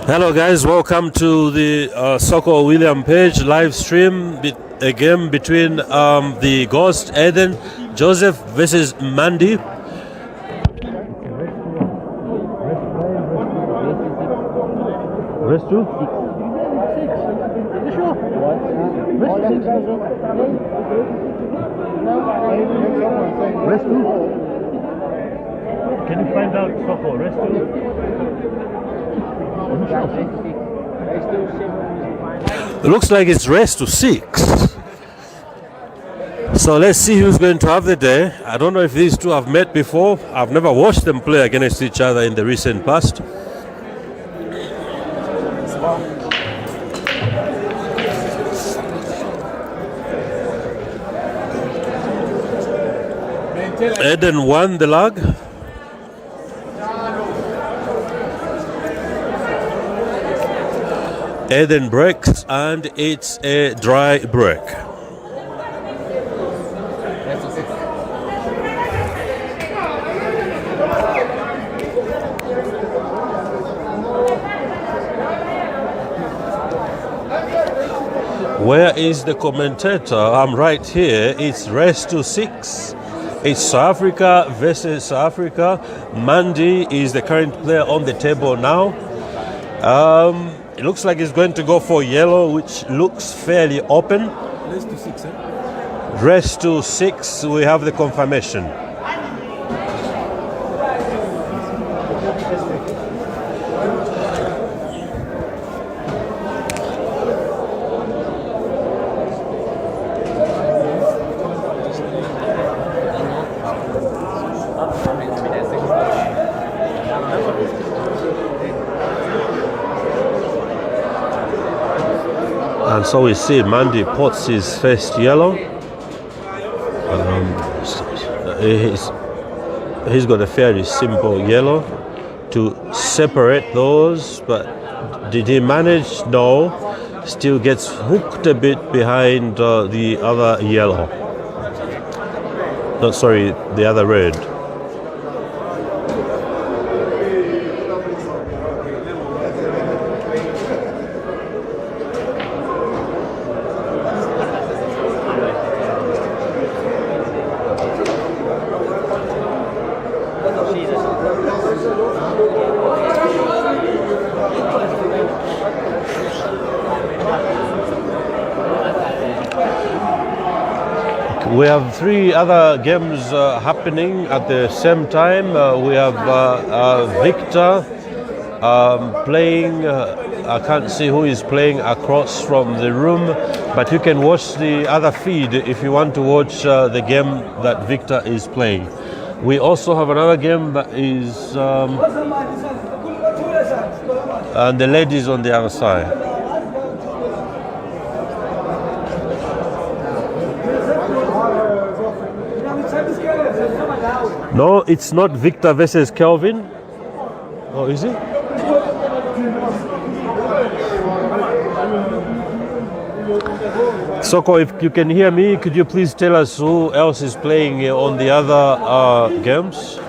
Hello guys, welcome to the Soko William Page live stream. A game between the Ghost Eden Joseph versus Mandy. Rest two? Rest two? Can you find out Soko? Rest two? It looks like it's rest to 6. So let's see who's going to have the day. I don't know if these two have met before. I've never watched them play against each other in the recent past. Eden won the lag. Eden breaks, and it's a dry break. Where is the commentator? I'm right here. It's rest to 6. It's South Africa versus South Africa. Mandy is the current player on the table now. It looks like he's going to go for yellow, which looks fairly open. Rest to 6, eh? Rest to 6, we have the confirmation. And so we see Mandy pots his first yellow. He's got a fairly simple yellow to separate those, but did he manage? No. Still gets hooked a bit behind the other yellow. No, sorry, the other red. We have 3 other games happening at the same time. We have Victor playing. I can't see who is playing across from the room, but you can watch the other feed if you want to watch the game that Victor is playing. We also have another game that is, and the ladies on the other side. No, it's not Victor versus Kelvin. Oh, is it? Soko, if you can hear me, could you please tell us who else is playing on the other games?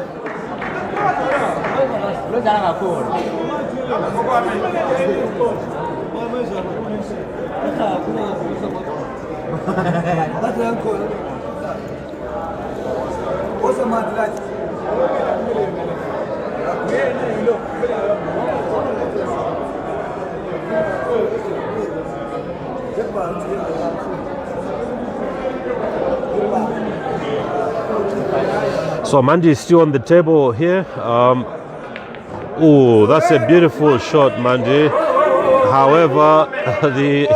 So Mandy is still on the table here. Oh, that's a beautiful shot, Mandy. However, the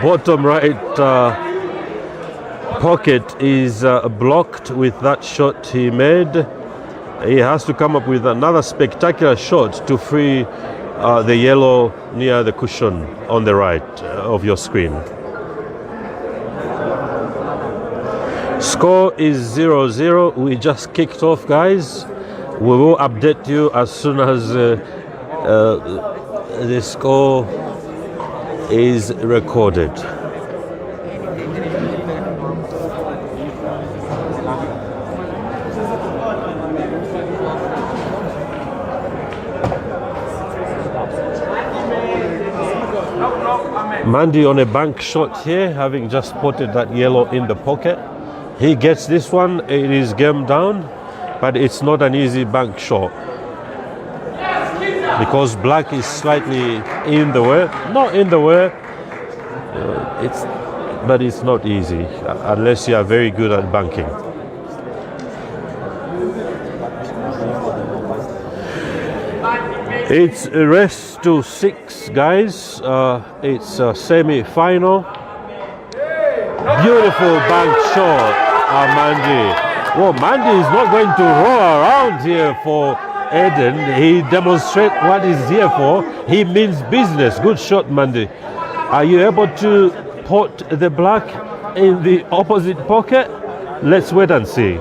bottom right pocket is blocked with that shot he made. He has to come up with another spectacular shot to free the yellow near the cushion on the right of your screen. Score is 0-0. We just kicked off, guys. We will update you as soon as the score is recorded. Mandy on a bank shot here, having just potted that yellow in the pocket. He gets this one, it is game down, but it's not an easy bank shot because black is slightly in the way. Not in the way, but it's not easy unless you are very good at banking. It's a race to 6, guys. It's a semi-final. Beautiful bank shot, Mandy. Well, Mandy is not going to roll around here for Eden. He demonstrates what he's here for. He means business. Good shot, Mandy. Are you able to pot the black in the opposite pocket? Let's wait and see.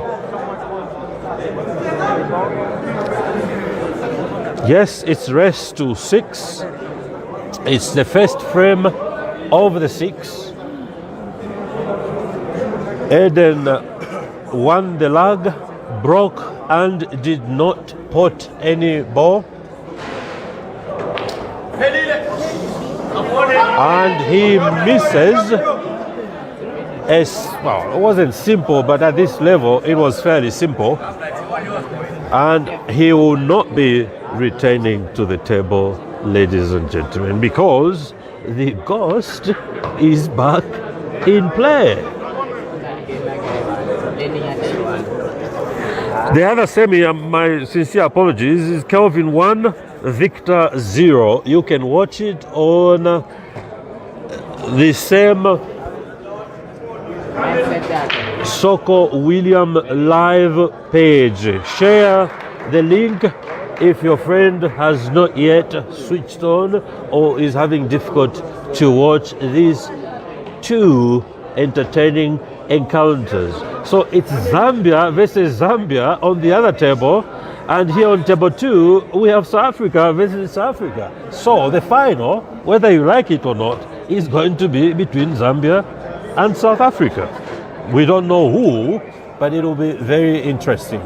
Yes, it's race to 6. It's the first frame of the 6. Eden won the lag, broke and did not pot any ball. And he misses. Well, it wasn't simple, but at this level it was fairly simple. And he will not be returning to the table, ladies and gentlemen, because the ghost is back in play. The other semi, my sincere apologies, is Kelvin 1, Victor 0. You can watch it on the same Soko William live page. Share the link if your friend has not yet switched on or is having difficulty to watch these two entertaining encounters. So it's Zambia versus Zambia on the other table, and here on table 2 we have South Africa versus South Africa. So the final, whether you like it or not, is going to be between Zambia and South Africa. We don't know who, but it will be very interesting.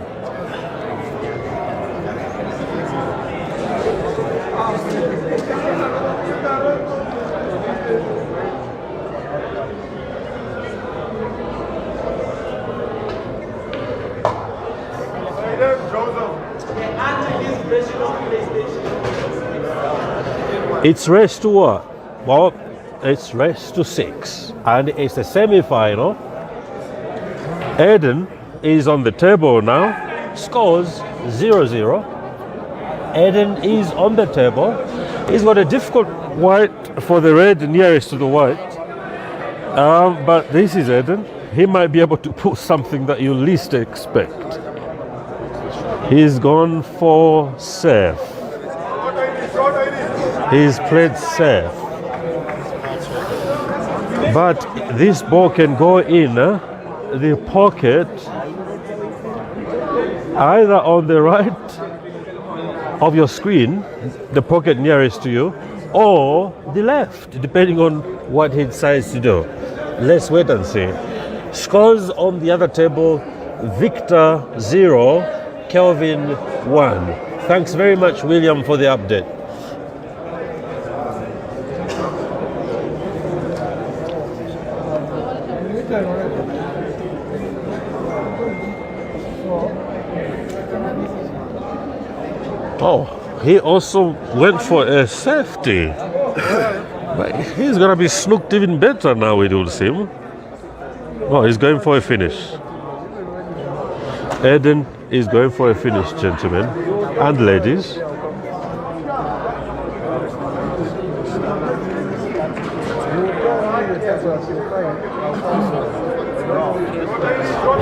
It's race to what? Well, it's race to 6, and it's a semi-final. Eden is on the table now, scores 0-0. Eden is on the table. He's got a difficult white for the red nearest to the white, but this is Eden. He might be able to put something that you least expect. He's gone for safe. He's played safe. But this ball can go in the pocket either on the right of your screen, the pocket nearest to you, or the left, depending on what he decides to do. Let's wait and see. Scores on the other table: Victor 0, Kelvin 1. Thanks very much, William, for the update. Oh, he also went for a safety. But he's going to be snooked even better now, it will seem. Oh, he's going for a finish. Eden is going for a finish, gentlemen and ladies.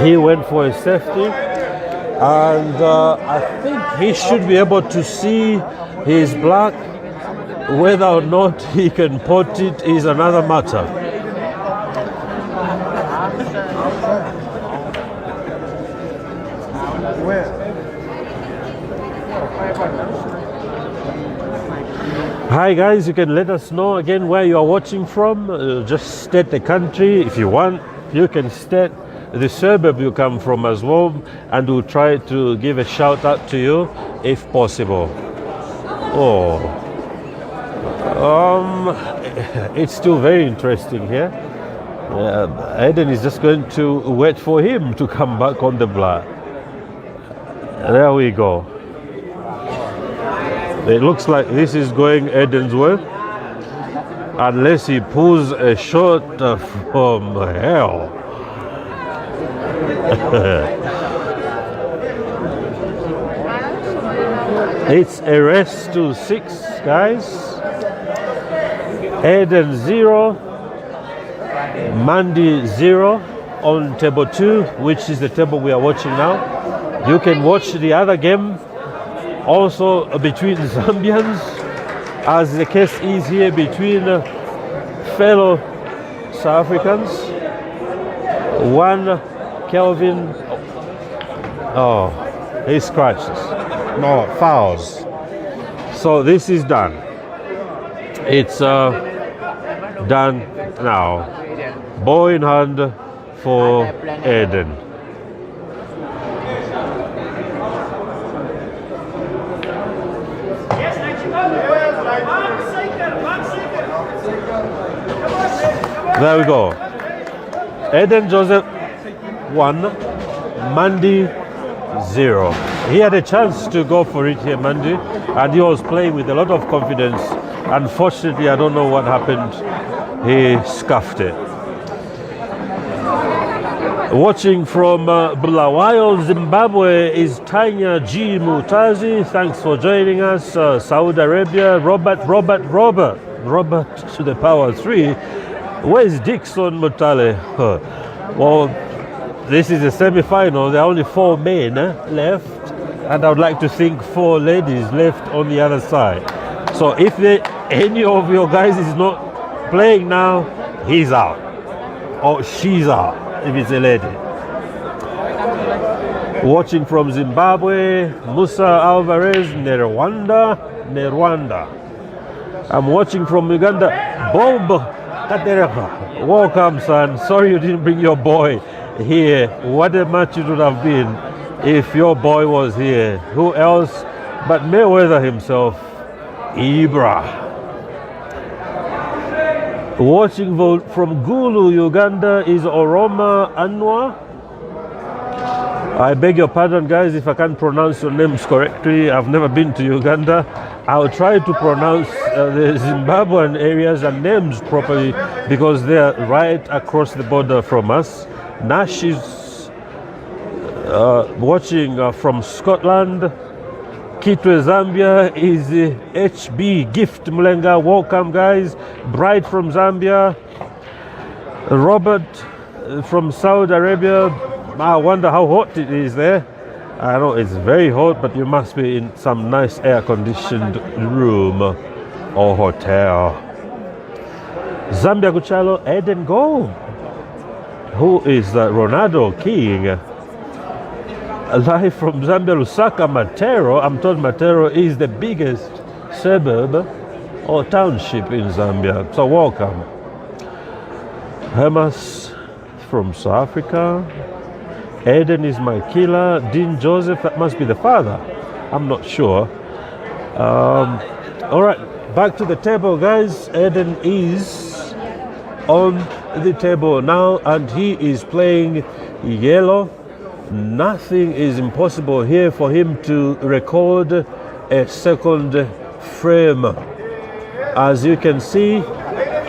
He went for a safety, and I think he should be able to see his black. Whether or not he can pot it is another matter. Hi guys, you can let us know again where you are watching from. Just state the country if you want. You can state the suburb you come from as well, and we'll try to give a shout out to you if possible. Oh, It's still very interesting here. Eden is just going to wait for him to come back on the block. There we go. It looks like this is going Eden's way, unless he pulls a shot from hell. It's a race to 6, guys. Eden 0, Mandy 0 on table 2, which is the table we are watching now. You can watch the other game also between Zambians, as the case is here between fellow South Africans. One Kelvin, oh, he scratches. No, fouls. So this is done. It's done now. Ball in hand for Eden. There we go. Eden Joseph 1, Mandy 0. He had a chance to go for it here, Mandy, and he was playing with a lot of confidence. Unfortunately, I don't know what happened. He scuffed it. Watching from Bulawayo, Zimbabwe is Tanya G. Mutazi. Thanks for joining us. Saudi Arabia, Robert to the power 3. Where's Dixon Mutale? Well, this is a semi-final. There are only 4 men left, and I would like to think 4 ladies left on the other side. So if any of your guys is not playing now, he's out or she's out if it's a lady. Watching from Zimbabwe, Musa Alvarez, Nerwanda. I'm watching from Uganda, Bob Katereka. Welcome, son. Sorry you didn't bring your boy here. What a match it would have been if your boy was here. Who else but Mayweather himself, Ibra. Watching from Gulu, Uganda is Oroma Anwa. I beg your pardon, guys, if I can't pronounce your names correctly. I've never been to Uganda. I'll try to pronounce the Zimbabwean areas and names properly because they're right across the border from us. Nash is watching from Scotland. Kitwe, Zambia is HB Gift Mlenga. Welcome, guys. Bright from Zambia. Robert from Saudi Arabia. I wonder how hot it is there. I know it's very hot, but you must be in some nice air-conditioned room or hotel. Zambia Kuchalo, Eden Go. Who is that? Ronaldo King. Live from Zambia, Lusaka, Matero. I'm told Matero is the biggest suburb or township in Zambia. So welcome. Hermas from South Africa. Eden is my killer. Dean Joseph, that must be the father. I'm not sure. All right, back to the table, guys. Eden is on the table now, and he is playing yellow. Nothing is impossible here for him to record a second frame. As you can see,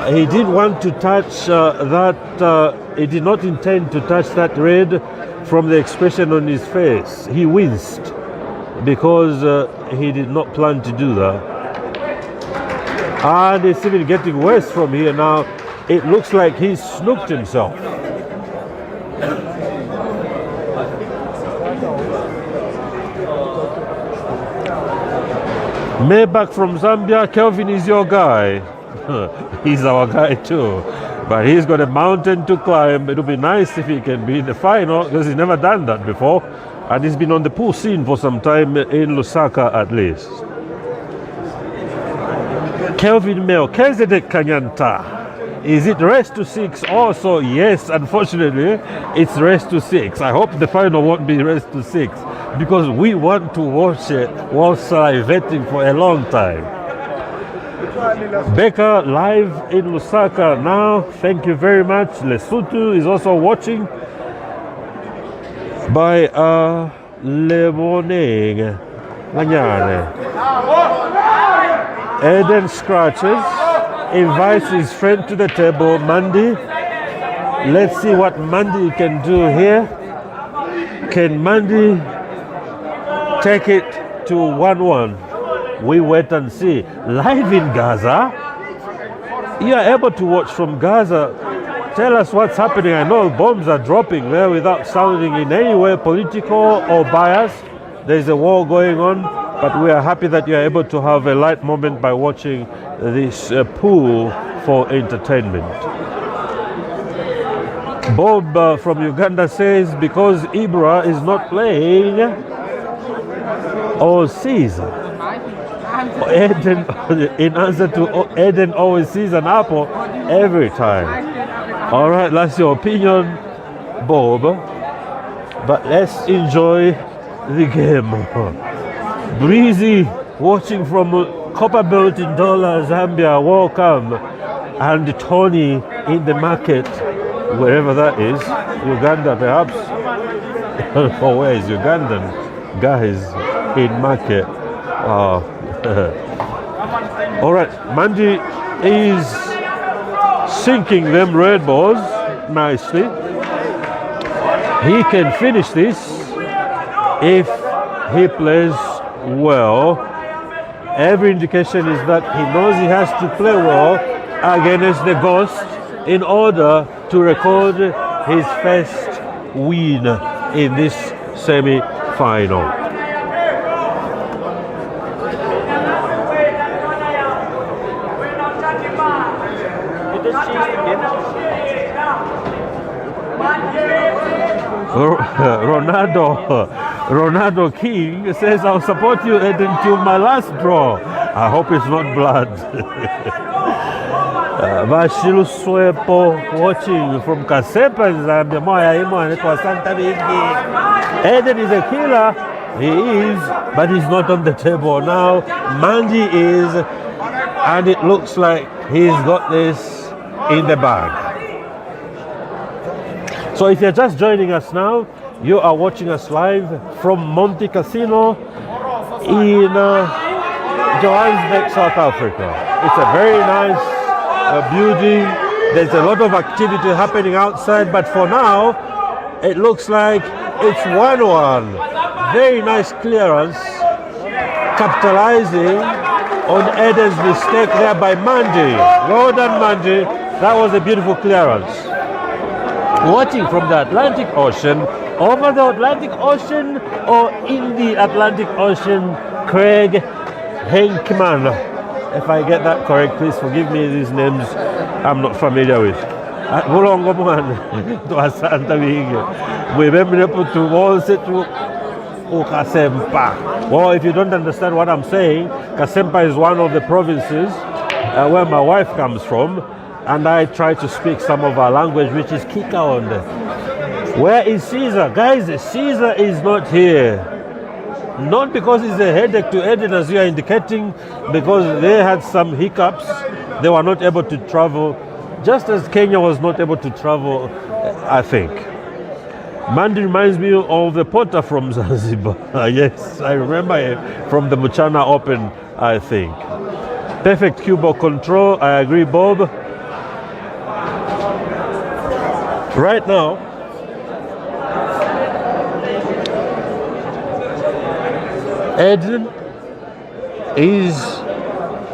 he did want to touch he did not intend to touch that red. From the expression on his face, he winced because he did not plan to do that. And it's even getting worse from here now. It looks like he's snooked himself. Maybach from Zambia, Kelvin is your guy. He's our guy too. But he's got a mountain to climb. It'll be nice if he can be in the final because he's never done that before. And he's been on the pool scene for some time in Lusaka at least. Kelvin Mel, 𝐀𝐃𝐄𝐍. Is it race to 6 also? Yes, unfortunately, it's race to 6. I hope the final won't be race to 6 because we want to watch it while salivating for a long time. Becca live in Lusaka now. Thank you very much. Lesotho is also watching by Le Morning. Eden scratches, invites his friend to the table, Mandy. Let's see what Mandy can do here. Can Mandy take it to 1-1? We wait and see. Live in Gaza. You are able to watch from Gaza. Tell us what's happening. I know bombs are dropping there without sounding in any way political or biased. There's a war going on, but we are happy that you are able to have a light moment by watching this pool for entertainment. Bob from Uganda says because Ibra is not playing, or Caesar. Eden, in answer to Eden always sees an apple every time. All right, that's your opinion, Bob. But let's enjoy the game. Breezy watching from Copperbelt in Dollar, Zambia. Welcome. And Tony in the market, wherever that is, Uganda perhaps. Or where is Ugandan guys in market? All right, Mandy is sinking them red balls nicely. He can finish this if he plays well. Every indication is that he knows he has to play well against the Ghost in order to record his first win in this semi-final. Ronaldo King says, I'll support you until my last draw. I hope it's not blood. Bashiru Swepo watching from Kasepa in Zambia. Eden is a killer. He is, but he's not on the table now. Mandy is, and it looks like he's got this in the bag. So if you're just joining us now, you are watching us live from Monte Casino in Johannesburg, South Africa. It's a very nice building. There's a lot of activity happening outside, but for now, it looks like it's 1-1. Very nice clearance, capitalizing on Eden's mistake there by Mandy. Well done, Mandy. That was a beautiful clearance. Watching from the Atlantic Ocean, over the Atlantic Ocean or in the Atlantic Ocean, Craig Henkman. If I get that correct, please forgive me, these names I'm not familiar with. Well, if you don't understand what I'm saying, Kasempa is one of the provinces where my wife comes from, and I try to speak some of our language, which is Kikaonde. Where is Caesar? Guys, Caesar is not here. Not because it's a headache to Eden, as you are indicating, because they had some hiccups. They were not able to travel, just as Kenya was not able to travel, I think. Mandy reminds me of the Potter from Zanzibar. Yes, I remember him from the Muchana Open, I think. Perfect cue ball control, I agree, Bob. Right now, Eden is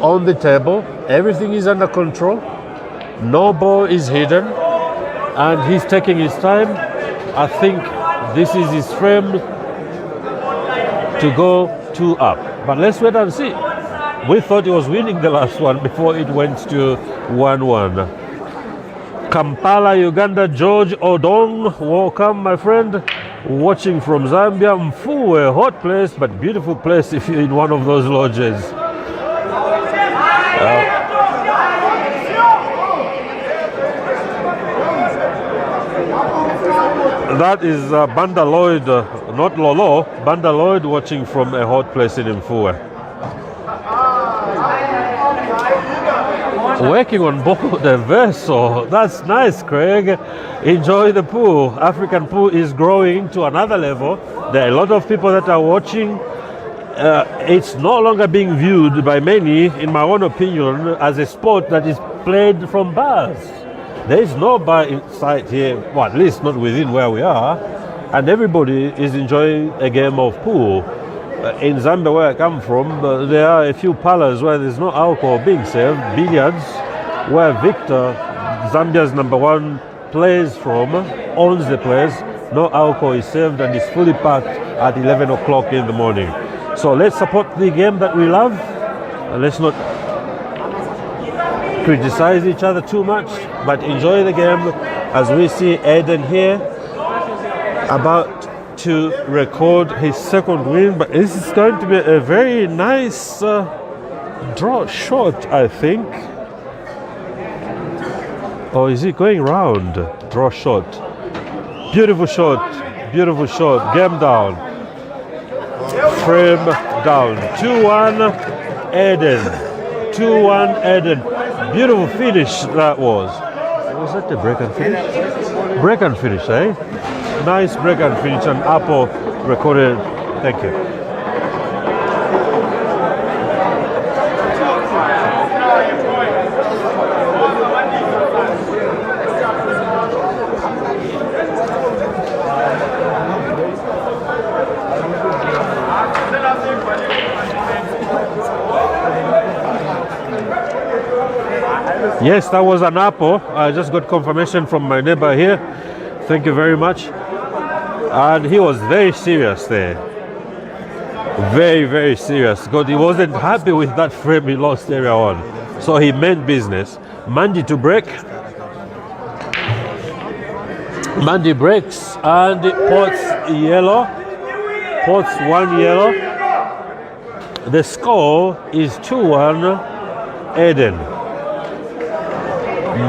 on the table. Everything is under control. No ball is hidden, and he's taking his time. I think this is his frame to go 2 up. But let's wait and see. We thought he was winning the last one before it went to 1-1. Kampala, Uganda, George Odong, welcome, my friend. Watching from Zambia, Mfuwe, a hot place, but beautiful place if you're in one of those lodges. That is Banda Lloyd, not Lolo, Banda Lloyd watching from a hot place in Mfuwe. Working on board a vessel. That's nice, Craig. Enjoy the pool. African pool is growing to another level. There are a lot of people that are watching. It's no longer being viewed by many, in my own opinion, as a sport that is played from bars. There is no bar in sight here, well, at least not within where we are, and everybody is enjoying a game of pool. In Zambia, where I come from, there are a few parlors where there's no alcohol being served, billiards, where Victor, Zambia's #1 plays from, owns the place. No alcohol is served and is fully packed at 11 o'clock in the morning. So let's support the game that we love. Let's not criticize each other too much, but enjoy the game as we see Eden here about to record his second win. But this is going to be a very nice draw shot, I think. Or is he going round? Draw shot. Beautiful shot. Beautiful shot. Game down. Frame down. 2-1 Eden. 2-1 Eden. Beautiful finish that was. Was that the break and finish? Break and finish, eh? Nice break and finish, and Apple recorded. Thank you. Yes, that was an apple. I just got confirmation from my neighbor here. Thank you very much. And he was very serious there. Very, very serious. Because he wasn't happy with that frame he lost area on. So he meant business. Mandy to break. Mandy breaks and Ports yellow. Ports 1 yellow. The score is 2-1 Eden.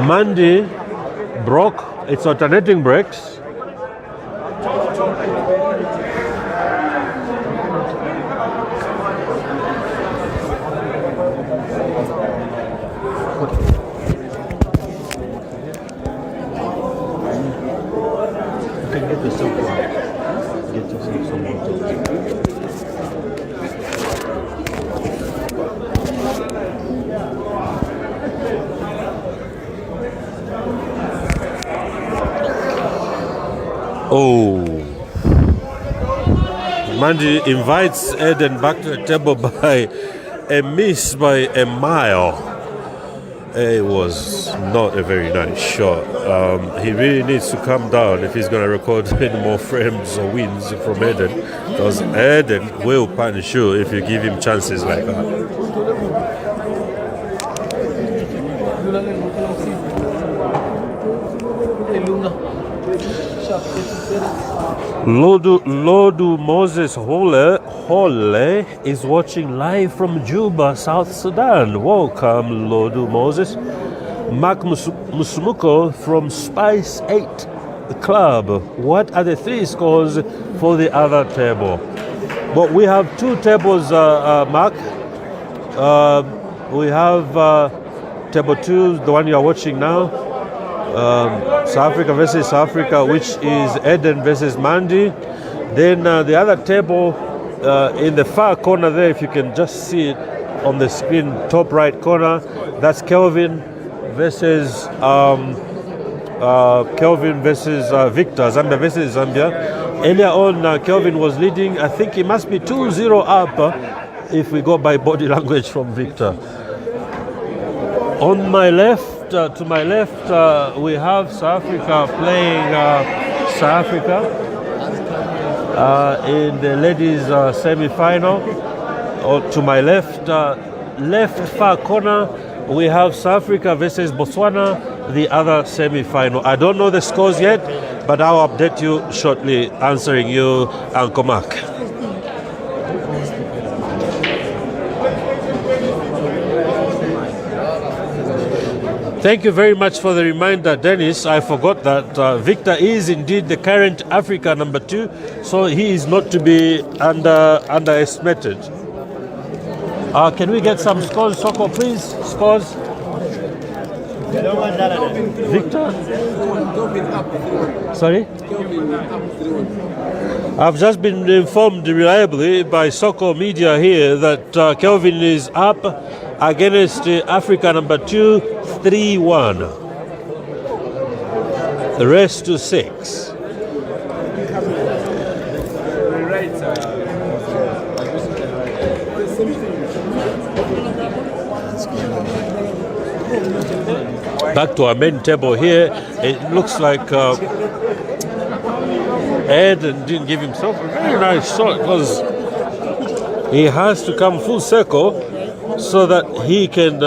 Mandy broke. It's alternating breaks. You can get yourself some water. Oh, Mandy invites Eden back to the table by a miss by a mile. It was not a very nice shot. He really needs to calm down if he's going to record any more frames or wins from Eden, because Eden will punish you if you give him chances like that. Lodu Moses Hole is watching live from Juba, South Sudan. Welcome, Lodu Moses. Mark Musumuko from Spice 8 Club. What are the 3 scores for the other table? But we have 2 tables, Mark. We have table 2, the one you are watching now. South Africa versus South Africa, which is Eden versus Mandy. Then the other table in the far corner there, if you can just see it on the screen, top right corner, that's Kelvin versus Victor, Zambia versus Zambia. Earlier on, Kelvin was leading. I think he must be 2-0 up if we go by body language from Victor. On my left, to my left, we have South Africa playing South Africa in the ladies semi-final. To my left, left far corner, we have South Africa versus Botswana, the other semi-final. I don't know the scores yet, but I'll update you shortly, answering you, Uncle Mark. Thank you very much for the reminder, Dennis. I forgot that Victor is indeed the current Africa #2, so he is not to be underestimated. Can we get some scores, Soko, please? Scores. Victor? Sorry? I've just been informed reliably by Soko Media here that Kelvin is up against Africa number 2, 3-1. The rest to 6. Back to our main table here. It looks like Eden didn't give himself a very nice shot because he has to come full circle so that he can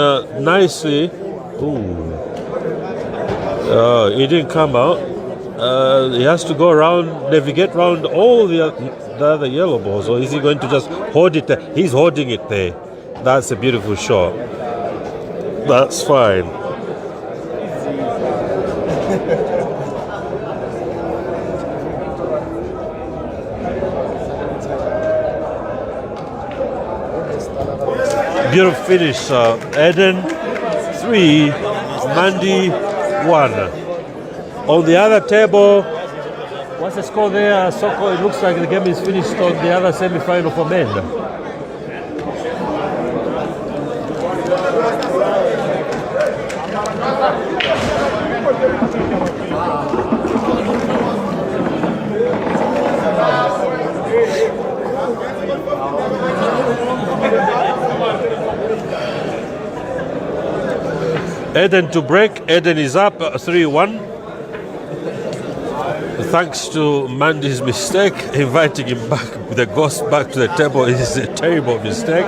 nicely. He didn't come out. He has to go around, navigate around all the other yellow balls, or is he going to just hold it there? He's holding it there. That's a beautiful shot. That's fine. Beautiful finish. Eden 3, Mandy 1. On the other table, what's the score there, Soko? It looks like the game is finished on the other semi-final for men. Eden to break. Eden is up 3-1. Thanks to Mandy's mistake, inviting him back, the ghost back to the table is a terrible mistake.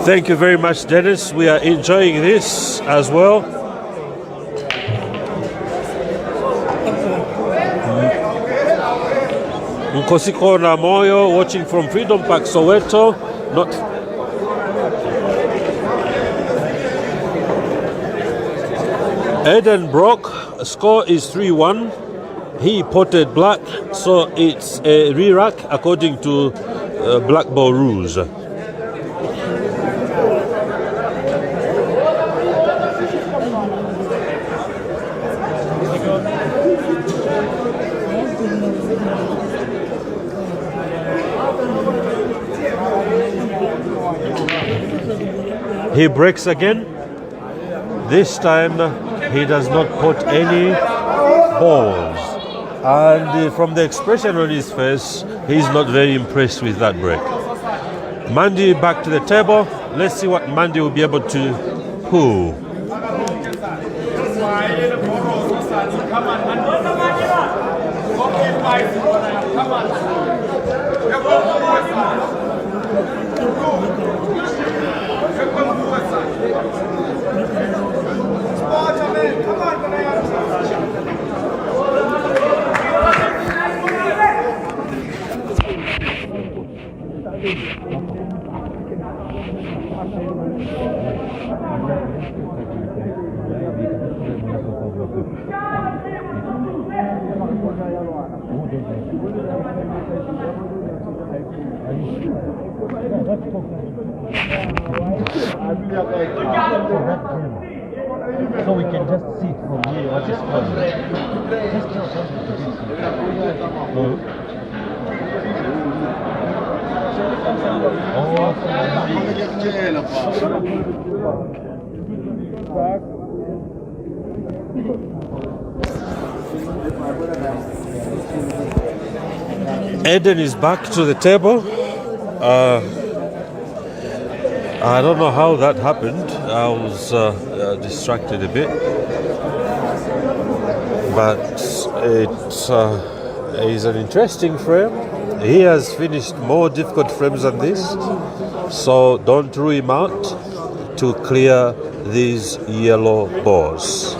Thank you very much, Dennis. We are enjoying this as well. Nkosiko Namoyo watching from Freedom Park, Soweto. Eden broke, score is 3-1. He potted black, so it's a re-rack according to black ball rules. He breaks again. This time he does not put any balls. And from the expression on his face, he's not very impressed with that break. Mandy back to the table. Let's see what Mandy will be able to pull. So we can just see from here what is coming. Eden is back to the table. I don't know how that happened. I was distracted a bit, but it is an interesting frame. He has finished more difficult frames than this, so don't rule him out to clear these yellow balls.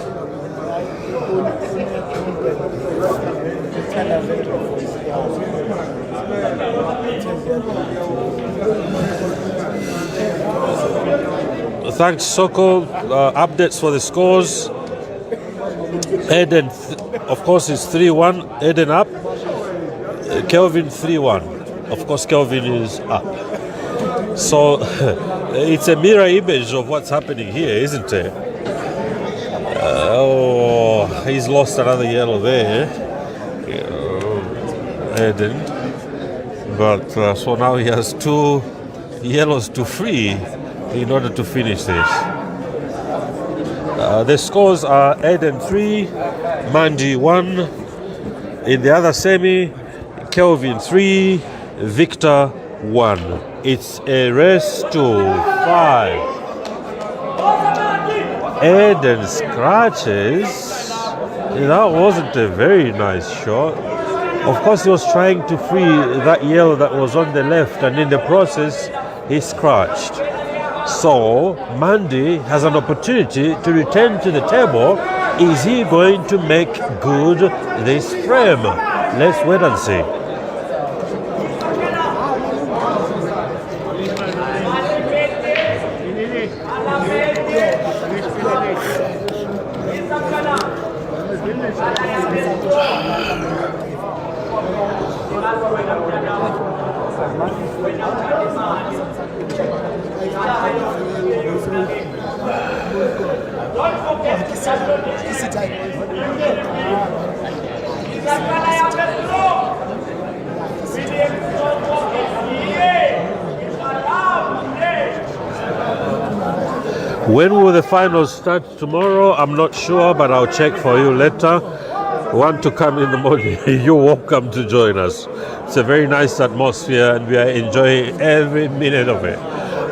Thanks, Soko. Updates for the scores. Eden, of course, is 3-1. Eden up. Kelvin 3-1. Of course, Kelvin is up. So It's a mirror image of what's happening here, isn't it? Oh, he's lost another yellow there, Eden. But so now he has 2 yellows to free in order to finish this. The scores are Eden 3, Mandy 1. In the other semi, Kelvin 3, Victor 1. It's a race to 5. Eden scratches. That wasn't a very nice shot. Of course, he was trying to free that yellow that was on the left, and in the process, he scratched. So, Mandy has an opportunity to return to the table. Is he going to make good this frame? Let's wait and see. When will the finals start tomorrow? I'm not sure, but I'll check for you later. Want to come in the morning? You're welcome to join us. It's a very nice atmosphere and we are enjoying every minute of it.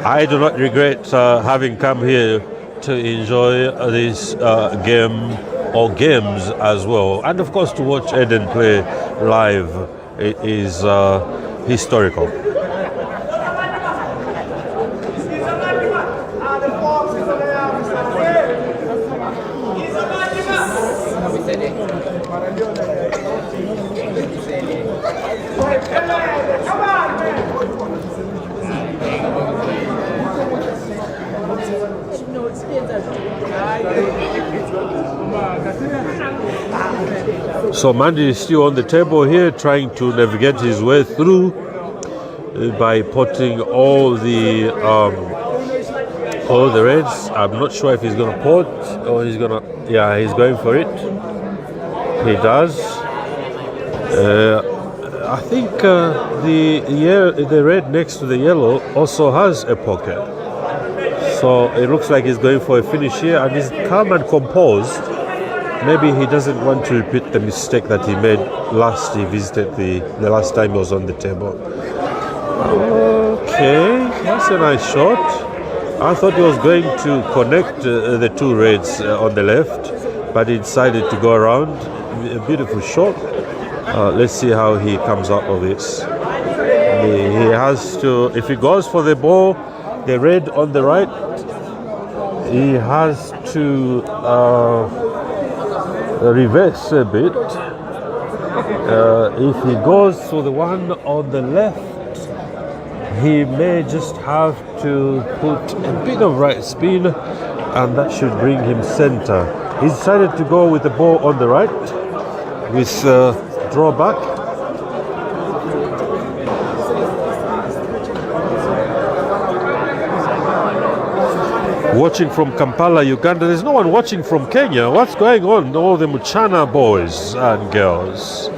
I do not regret having come here to enjoy this game or games as well. And of course to watch Eden play live, it is historical. So Mandy is still on the table here, trying to navigate his way through by potting all the reds. I'm not sure if he's going to pot or he's going to. Yeah, he's going for it. He does. I think the red next to the yellow also has a pocket. So it looks like he's going for a finish here, and he's calm and composed. Maybe he doesn't want to repeat the mistake that he made last he visited the last time he was on the table. Okay, that's a nice shot. I thought he was going to connect the 2 reds on the left, but he decided to go around. A beautiful shot. Let's see how he comes out of this. He has to, if he goes for the ball, the red on the right, he has to reverse a bit. If he goes for the one on the left, he may just have to put a bit of right spin, and that should bring him center. He decided to go with the ball on the right with drawback. Watching from Kampala, Uganda. There's no one watching from Kenya. What's going on? All the Muchana boys and girls.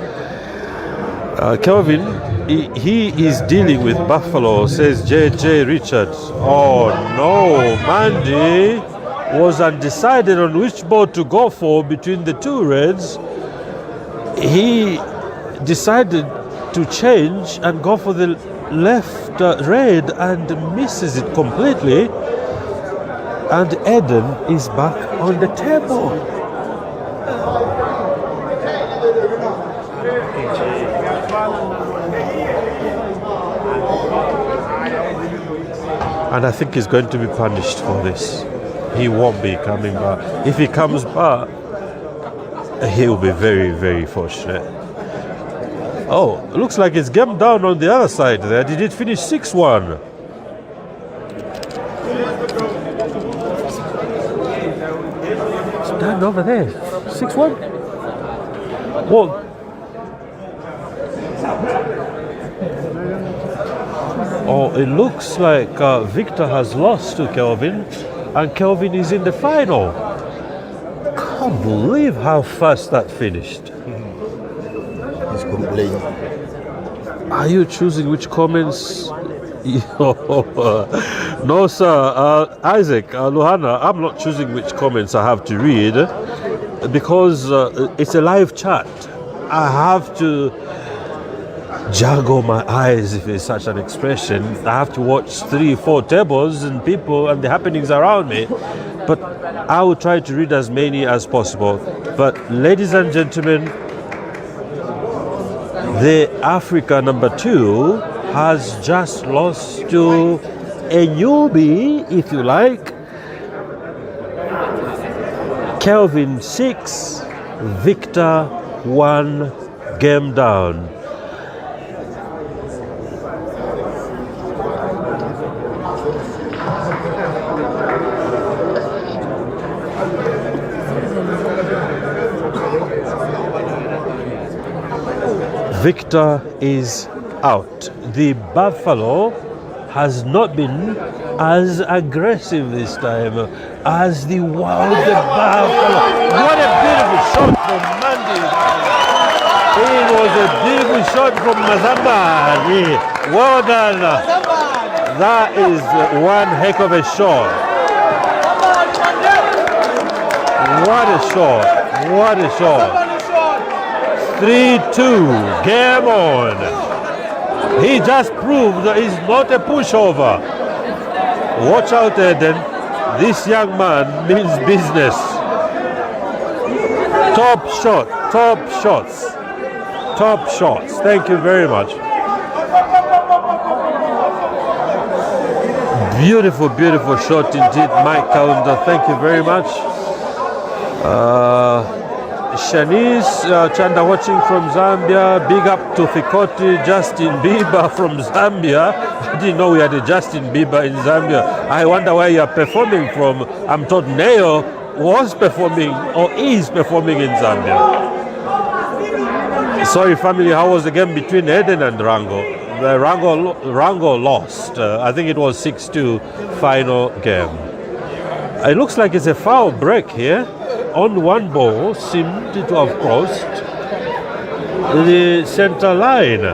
Kelvin, he is dealing with Buffalo, says JJ Richards. Oh no, Mandy was undecided on which ball to go for between the 2 reds. He decided to change and go for the left red and misses it completely. And Eden is back on the table. And I think he's going to be punished for this. He won't be coming back. If he comes back, he will be very, very fortunate. Oh, looks like it's game down on the other side there. Did it finish 6-1? Stand over there. 6-1? Well, Oh, it looks like Victor has lost to Kelvin, and Kelvin is in the final. Can't believe how fast that finished. He's complaining. Are you choosing which comments? No, sir. Isaac, Luhana, I'm not choosing which comments I have to read because it's a live chat. I have to juggle my eyes, if it's such an expression. I have to watch 3-4 tables and people and the happenings around me. But I will try to read as many as possible. But ladies and gentlemen, the Africa number 2 has just lost to a newbie, if you like. Kelvin 6, Victor 1 game down. Victor is out. The Buffalo has not been as aggressive this time as the Wild Buffalo. What a beautiful shot from Mandy. It was a beautiful shot from Mazamba. Well done. That is one heck of a shot. What a shot. What a shot. 3-2, game on. He just proved that he's not a pushover. Watch out, Eden. This young man means business. Top shot, top shots, top shots. Thank you very much. Beautiful, beautiful shot indeed, Mike Kaunda. Thank you very much. Shanice Chanda watching from Zambia. Big up to Fikoti. Justin Bieber from Zambia. I didn't know we had a Justin Bieber in Zambia. I wonder where you're performing from. I'm told Neo was performing or is performing in Zambia. Sorry family, how was the game between Eden and Rango? Rango lost. I think it was 6-2 final game. It looks like it's a foul break here. On one ball seemed to have crossed the center line.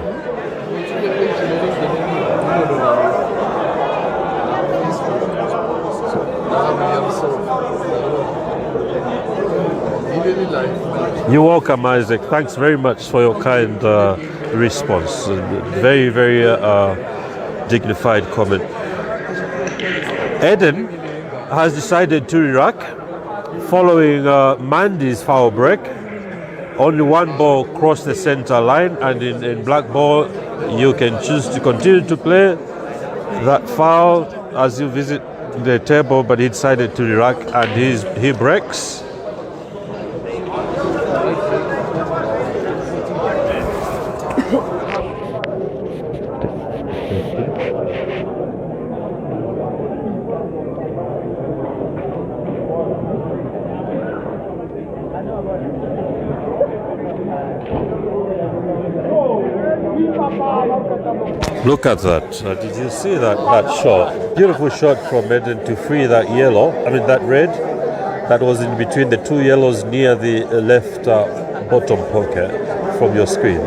You're welcome, Isaac. Thanks very much for your kind response. Very, very dignified comment. Eden has decided to re-rack following Mandy's foul break. Only one ball crossed the center line, and in black ball you can choose to continue to play that foul as you visit the table, but he decided to re-rack and he breaks. Look at that. Did you see that shot? Beautiful shot from Eden to free that that red. That was in between the two yellows near the left bottom pocket from your screen.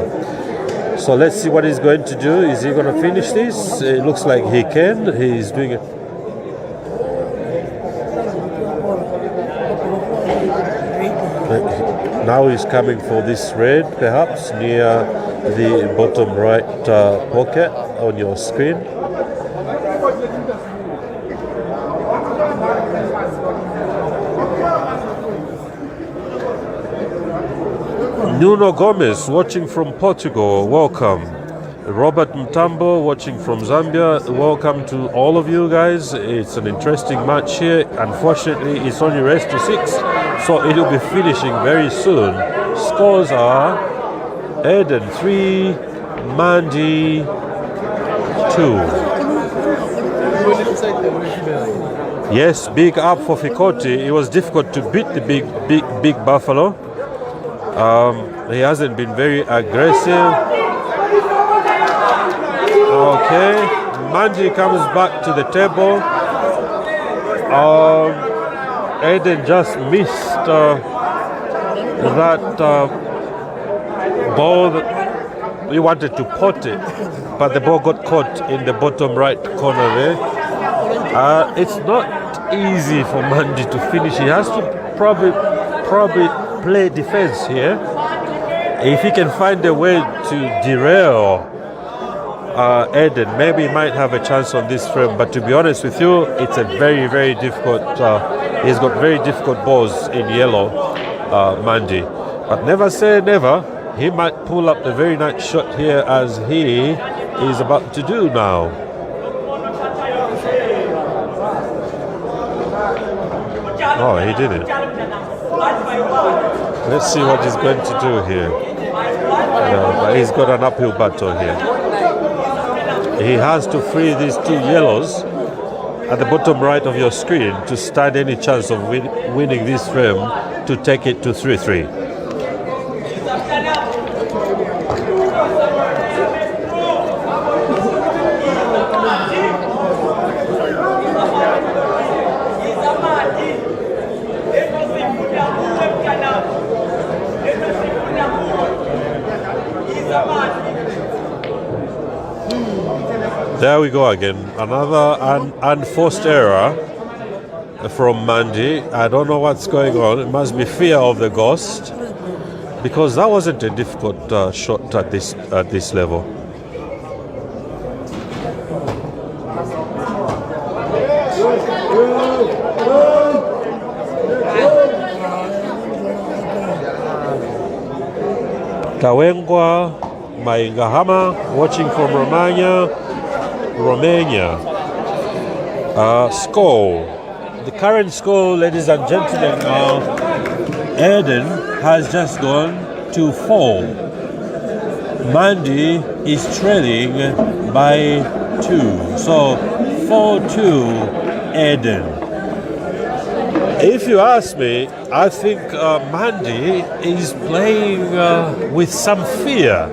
So let's see what he's going to do. Is he going to finish this? It looks like he can. He's doing it. Now he's coming for this red, perhaps, near the bottom right pocket on your screen. Nuno Gomez watching from Portugal, welcome. Robert Mtambo watching from Zambia, welcome to all of you guys. It's an interesting match here. Unfortunately, it's only race to 6, so it will be finishing very soon. Scores are Eden 3, Mandy 2. Yes, big up for Fikoti. It was difficult to beat the big Buffalo. He hasn't been very aggressive. Okay, Mandy comes back to the table. Eden just missed that ball. He wanted to pot it, but the ball got caught in the bottom right corner there. It's not easy for Mandy to finish. He has to probably play defense here. If he can find a way to derail Eden, maybe he might have a chance on this frame. But to be honest with you, it's a very, very difficult. He's got very difficult balls in yellow, Mandy. But never say never. He might pull up a very nice shot here, as he is about to do now. Oh, he did it. Let's see what he's going to do here. But he's got an uphill battle here. He has to free these two yellows at the bottom right of your screen to stand any chance of winning this frame to take it to 3-3. There we go again. Another unforced error from Mandy. I don't know what's going on. It must be fear of the ghost, because that wasn't a difficult shot at this level. Kawengwa Maingahama watching from Romania. Score. The current score, ladies and gentlemen, Eden has just gone to 4. Mandy is trailing by 2. So 4-2 Eden. If you ask me, I think Mandy is playing with some fear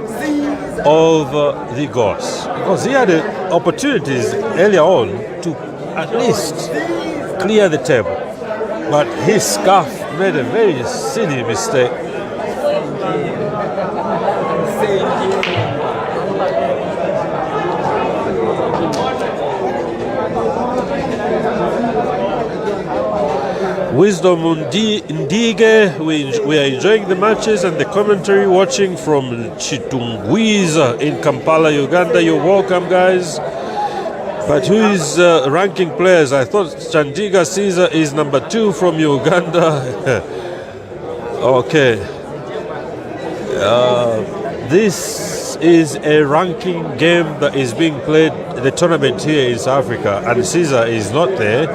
of the ghost, because he had opportunities earlier on to at least clear the table, but his scarf made a very silly mistake. Wisdom Ndige, we are enjoying the matches and the commentary, watching from Chitungwiza in Kampala, Uganda. You're welcome, guys. But who is ranking players? I thought Chandiga Caesar is number 2 from Uganda. Okay. This is a ranking game that is being played, the tournament here in South Africa, and Caesar is not there.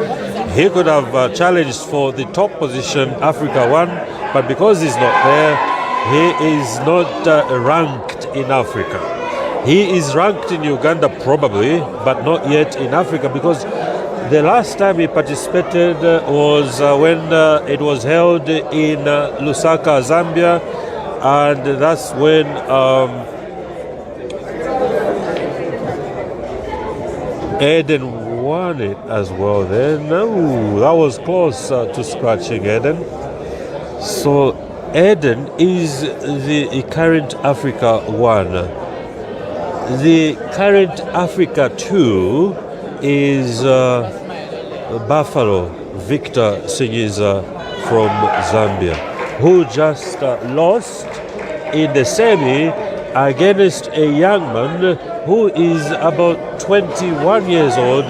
He could have challenged for the top position, Africa 1, but because he's not there, he is not ranked in Africa. He is ranked in Uganda probably, but not yet in Africa, because the last time he participated was when it was held in Lusaka, Zambia, and that's when Eden won it as well then. No, that was close to scratching Eden. So Eden is the current Africa 1. The current Africa 2 is Buffalo Victor Sinyiza from Zambia, who just lost in the semi against a young man who is about 21 years old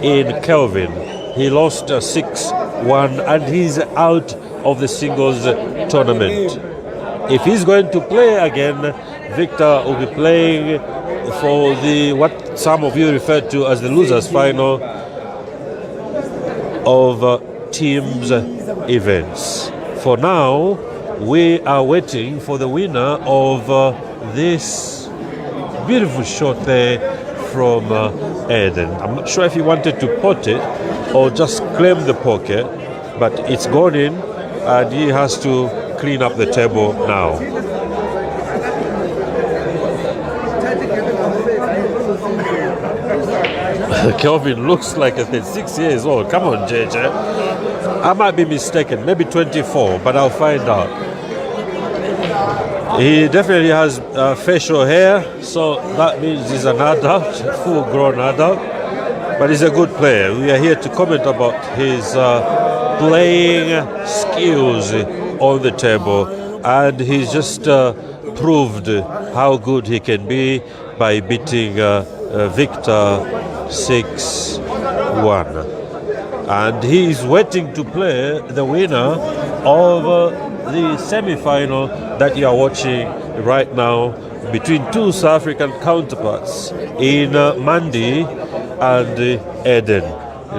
in Kelvin. He lost 6-1 and he's out of the singles tournament. If he's going to play again, Victor will be playing for the what some of you refer to as the losers final of teams events. For now, we are waiting for the winner of this beautiful shot there from Eden. I'm not sure if he wanted to pot it or just claim the pocket, but it's gone in and he has to clean up the table now. Kelvin looks like 6 years old. Come on, JJ. I might be mistaken, maybe 24, but I'll find out. He definitely has facial hair, so that means he's an adult, full-grown adult. But he's a good player. We are here to comment about his playing skills on the table, and he's just proved how good he can be by beating Victor 6-1. And he is waiting to play the winner of the semi-final that you are watching right now between two South African counterparts in Mandi and Eden.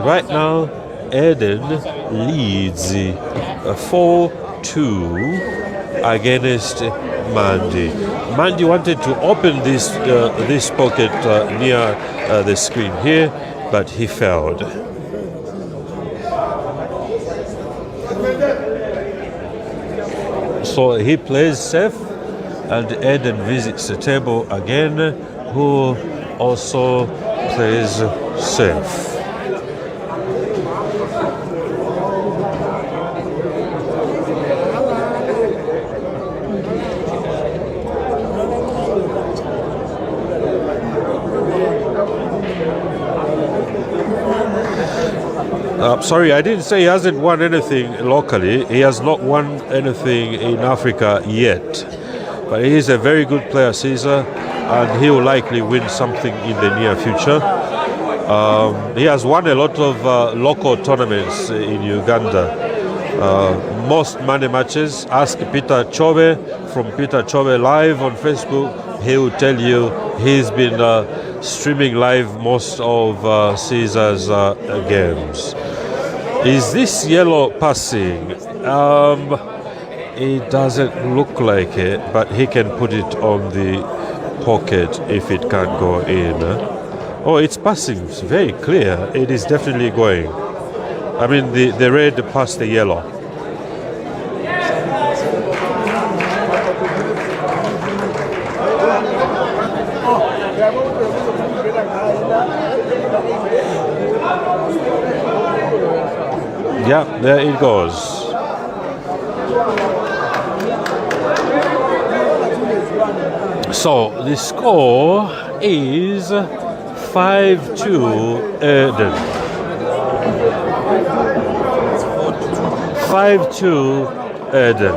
Right now, Eden leads 4-2 against Mandi. Mandi wanted to open this pocket near the screen here, but he failed. So he plays safe, and Eden visits the table again, who also plays safe. Sorry, I didn't say he hasn't won anything locally. He has not won anything in Africa yet. But he is a very good player, Caesar, and he will likely win something in the near future. He has won a lot of local tournaments in Uganda. Most money matches. Ask Peter Chobe from Peter Chobe Live on Facebook. He will tell you he's been streaming live most of Caesar's games. Is this yellow passing? It doesn't look like it, but he can put it on the pocket if it can't go in. Oh, it's passing. It's very clear. It is definitely going. I mean, the red passed the yellow. Yeah, there it goes. So the score is 5-2 Eden. 5-2 Eden.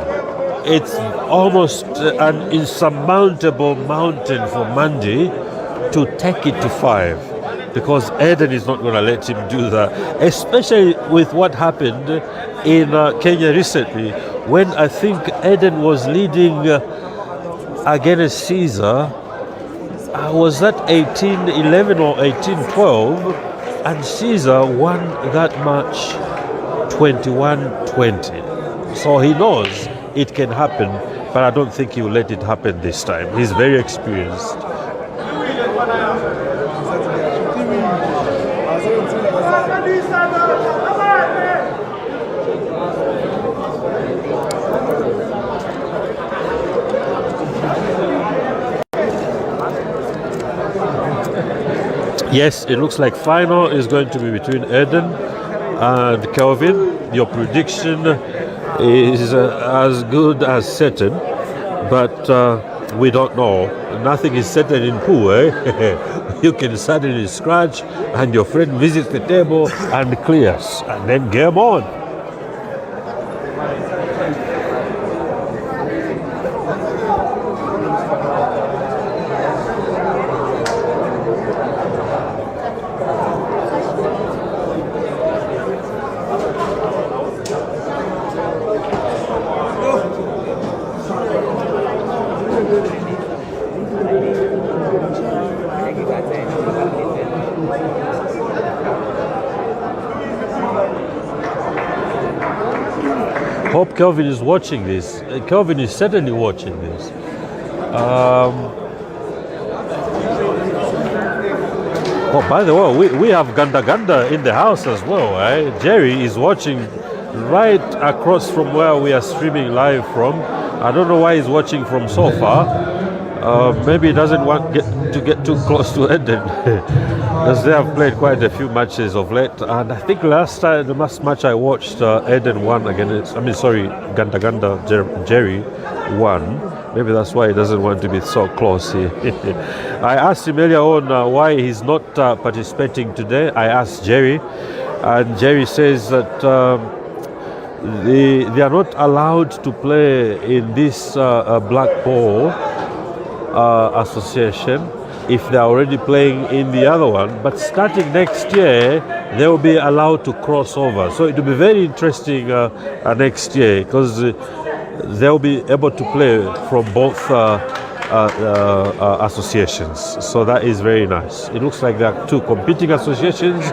It's almost an insurmountable mountain for Mandi to take it to 5. Because Eden is not going to let him do that, especially with what happened in Kenya recently, when I think Eden was leading against Caesar. Was that 18-11 or 18-12? And Caesar won that match 21-20. So he knows it can happen, but I don't think he will let it happen this time. He's very experienced. Yes, it looks like final is going to be between Eden and Kelvin. Your prediction is as good as certain, but we don't know. Nothing is certain in pool, eh? You can suddenly scratch and your friend visits the table and clears, and then game on. Hope Kelvin is watching this. Kelvin is certainly watching this. Oh, by the way, we have Ganda Ganda in the house as well. Eh? Jerry is watching right across from where we are streaming live from. I don't know why he's watching from so far. Maybe he doesn't want to get too close to Eden, because they have played quite a few matches of late. And I think the last match I watched, Eden won against. Ganda Ganda Jerry won. Maybe that's why he doesn't want to be so close here. I asked him earlier on why he's not participating today. I asked Jerry, and Jerry says that they are not allowed to play in this Black Ball association if they're already playing in the other one, but starting next year they will be allowed to cross over. So it will be very interesting next year, because they'll be able to play from both associations. So that is very nice. It looks like there are two competing associations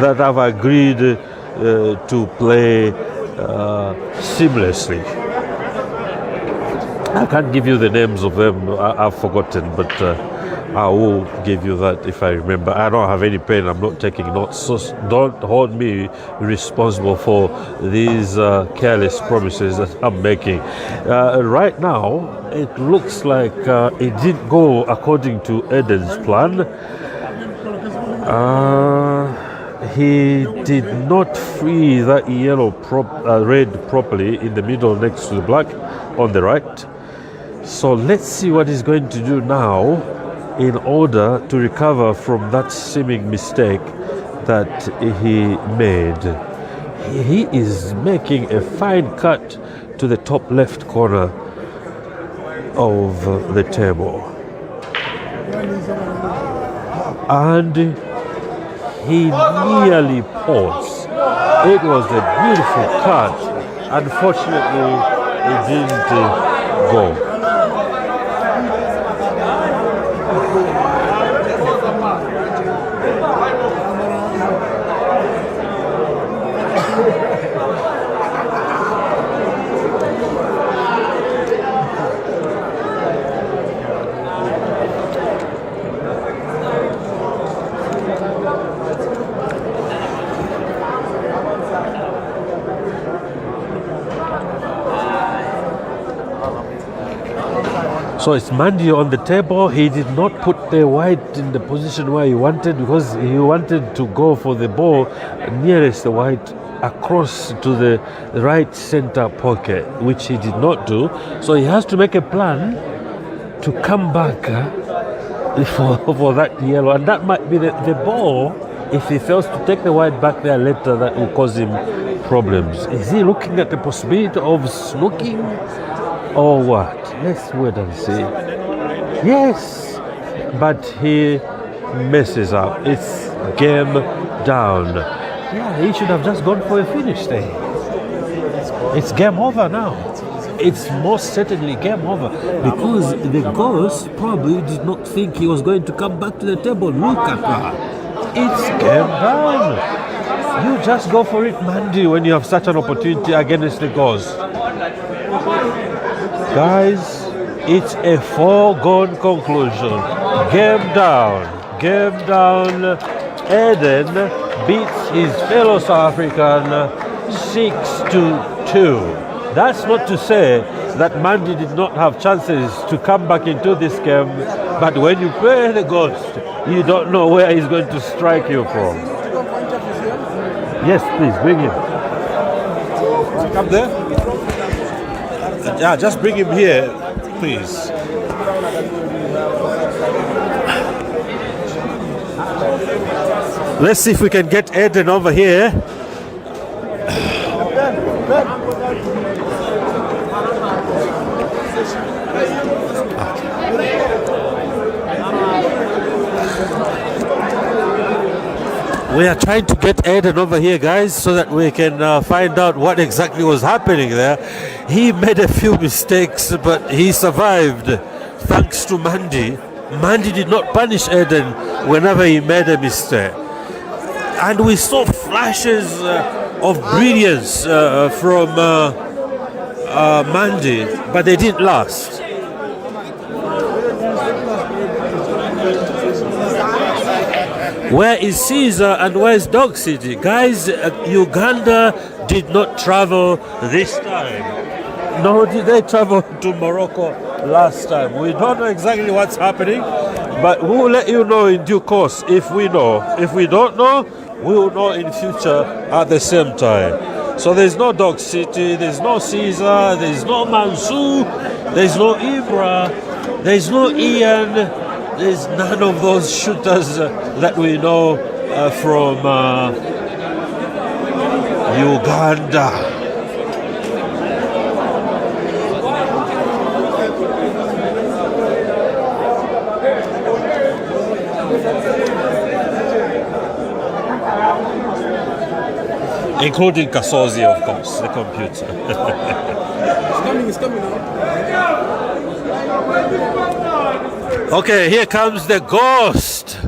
that have agreed to play seamlessly. I can't give you the names of them, I've forgotten, but I will give you that if I remember. I don't have any pen, I'm not taking notes, so don't hold me responsible for these careless promises that I'm making. Right now, it looks like it didn't go according to Eden's plan. He did not free that red properly in the middle next to the black on the right. So let's see what he's going to do now in order to recover from that seeming mistake that he made. He is making a fine cut to the top left corner of the table. And he nearly paused. It was a beautiful cut. Unfortunately, it didn't go. So it's Mandy on the table. He did not put the white in the position where he wanted, because he wanted to go for the ball nearest the white across to the right center pocket, which he did not do. So he has to make a plan to come back for that yellow. And that might be the ball. If he fails to take the white back there later, that will cause him problems. Is he looking at the possibility of snooking or what? Let's wait and see. Yes, but he messes up. It's game down. Yeah, he should have just gone for a finish there. It's game over now. It's most certainly game over, because the ghost probably did not think he was going to come back to the table. Look at that. It's game down. You just go for it, Mandy, when you have such an opportunity against the ghost. Guys, it's a foregone conclusion. Game down. Game down. Eden beats his fellow South African 6-2. That's not to say that Mandy did not have chances to come back into this game, but when you play the ghost, you don't know where he's going to strike you from. Yes, please, bring him. Come there. Yeah, just bring him here, please. Let's see if we can get Eden over here. We are trying to get Eden over here, guys, so that we can find out what exactly was happening there. He made a few mistakes, but he survived thanks to Mandy. Mandy did not punish Eden whenever he made a mistake. And we saw flashes of brilliance from Mandy, but they didn't last. Where is Caesar and where is Dog City? Guys, Uganda did not travel this time. Nor did they travel to Morocco last time. We don't know exactly what's happening, but we will let you know in due course if we know. If we don't know, we will know in future at the same time. So there's no Dog City, there's no Caesar, there's no Mansu, there's no Ibra, there's no Ian, there's none of those shooters that we know from Uganda. Including 𝐀𝐃𝐄𝐍, of course, the computer. It's coming now. Okay, here comes the ghost.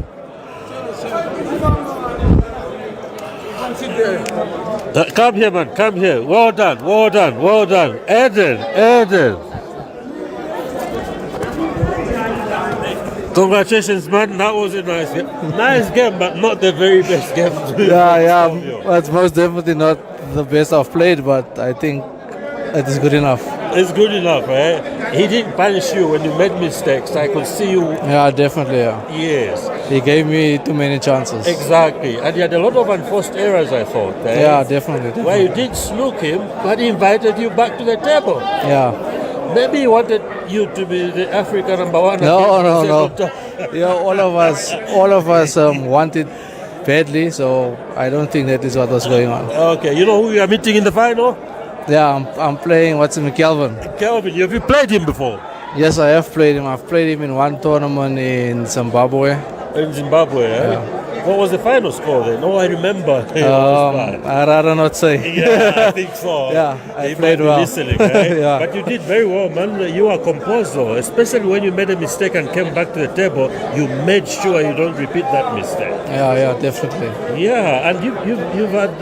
Sit there. Come here, man, come here. Well done, well done, well done. Eden. Congratulations, man. That was a nice game. Nice game, but not the very best game. Yeah. It's most definitely not the best I've played, but I think it is good enough. It's good enough, eh? He didn't punish you when you made mistakes. I could see you. Yeah, definitely. Yeah. Yes. He gave me too many chances. Exactly. And he had a lot of unforced errors, I thought. Eh? Yeah, definitely. Where you did snook him, but he invited you back to the table. Yeah. Maybe he wanted you to be the Africa number one. No. Yeah, all of us want it badly, so I don't think that is what was going on. Okay, you know who you are meeting in the final? Yeah, I'm playing what's in Kelvin. Kelvin, have you played him before? Yes, I have played him. I've played him in one tournament in Zimbabwe. In Zimbabwe, eh? Yeah. What was the final score then? Oh, I remember. I'd rather not say. Yeah, I think so. Yeah, I played might be well. Listening, eh? Yeah. But you did very well, man. You are composed, though. Especially when you made a mistake and came back to the table, you made sure you don't repeat that mistake. Yeah, definitely. Yeah, and you've had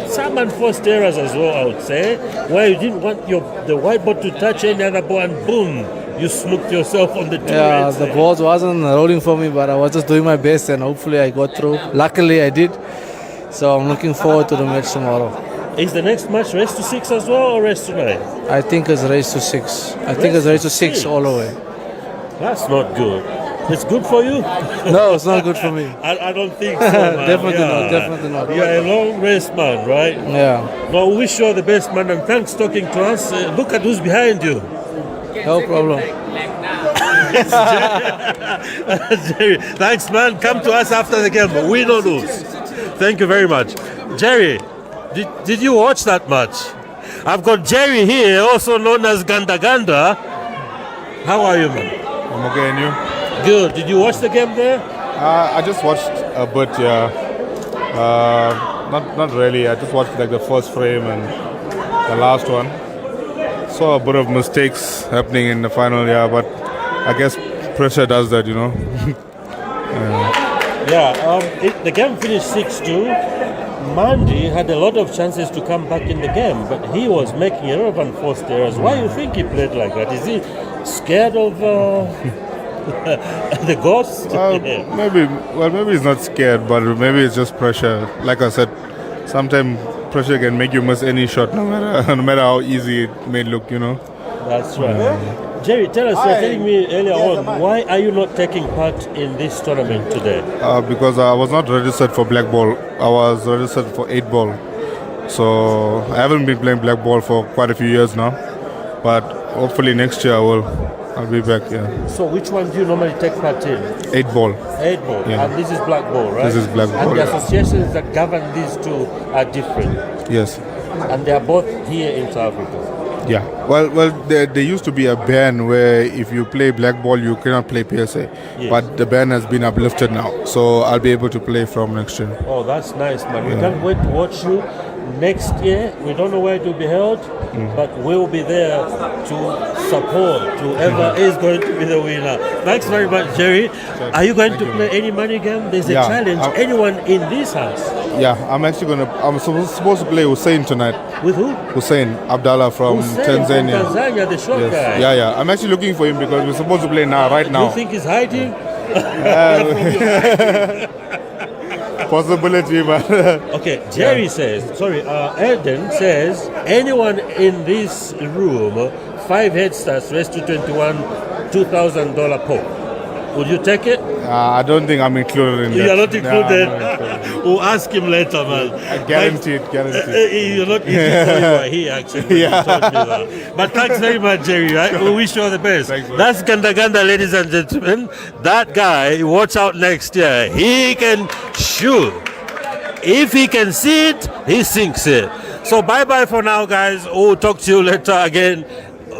some unforced errors as well, I would say, where you didn't want the white ball to touch any other ball, and boom, you snooked yourself on the two Yeah, reds, the eh? balls wasn't rolling for me, but I was just doing my best, and hopefully I got through. Luckily, I did. So I'm looking forward to the match tomorrow. Is the next match race to 6 as well, or race to 9? I think it's race to 6. I think it's race to 6 all the way. That's not good. It's good for you? No, it's not good for me. I don't think so, man. Definitely not. You're a long race man, right? Yeah, No, we wish you all the best, man, and thanks talking to us. Look at who's behind you. no problem. Jerry, thanks, man. Come to us after the game. Win or lose. Thank you very much. Jerry, did you watch that match? I've got Jerry here, also known as Ganda Ganda. How are you, man? I'm okay, and you? Good. Did you watch the game there? I just watched a bit, yeah. Not really. I just watched like the first frame and the last one. Saw a bit of mistakes happening in the final, yeah, but I guess pressure does that, you know. The game finished 6-2. Mandy had a lot of chances to come back in the game, but he was making a lot of unforced errors. Why do you think he played like that? Is he scared of the ghost? Maybe he's not scared, but maybe it's just pressure. Like I said, sometimes pressure can make you miss any shot, no matter how easy it may look, you know. That's right. Jerry, tell us, you were telling me earlier on, why are you not taking part in this tournament today? Because I was not registered for black ball. I was registered for 8 ball. So I haven't been playing black ball for quite a few years now. But hopefully next year I'll be back, yeah. So which one do you normally take part in? 8 ball. 8 ball, Yeah. and this is black ball, right? This is black ball, And the yeah. associations that govern these two are different, Yes. and they are both here in South Africa. Yeah. Well, there used to be a ban where if you play black ball, you cannot play PSA. Yes. But the ban has been uplifted now, so I'll be able to play from next year. Oh, that's nice, man. We can't wait to watch you next year. We don't know where it will be held, but we'll be there to support whoever is going to be the winner. Thanks very much, Jerry. Are you going to play any money game? There's a Yeah, challenge. Anyone in this house? Yeah, I'm supposed to play Hussein tonight. With who? Hussein Abdallah from Hussein Tanzania. From Tanzania, the short guy. Yeah. I'm actually looking for him because we're supposed to play right Do now. you think he's hiding? Possibility, but Okay, Jerry says, Eden says, anyone in this room 5 head starts, race to 21, $2,000 pole. Would you take it? I don't think I'm included in that. You are not included. I'm not included. We'll ask him later, man. Guaranteed. You're not eating for you are here, actually. Yeah. You told me that. But thanks very much, Jerry. Right? We wish you all the best. Thanks, man. That's Ganda, ladies and gentlemen. That guy, watch out next year. He can shoot. If he can see it, he sinks it. So bye-bye for now, guys. We'll talk to you later again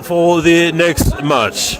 for the next match.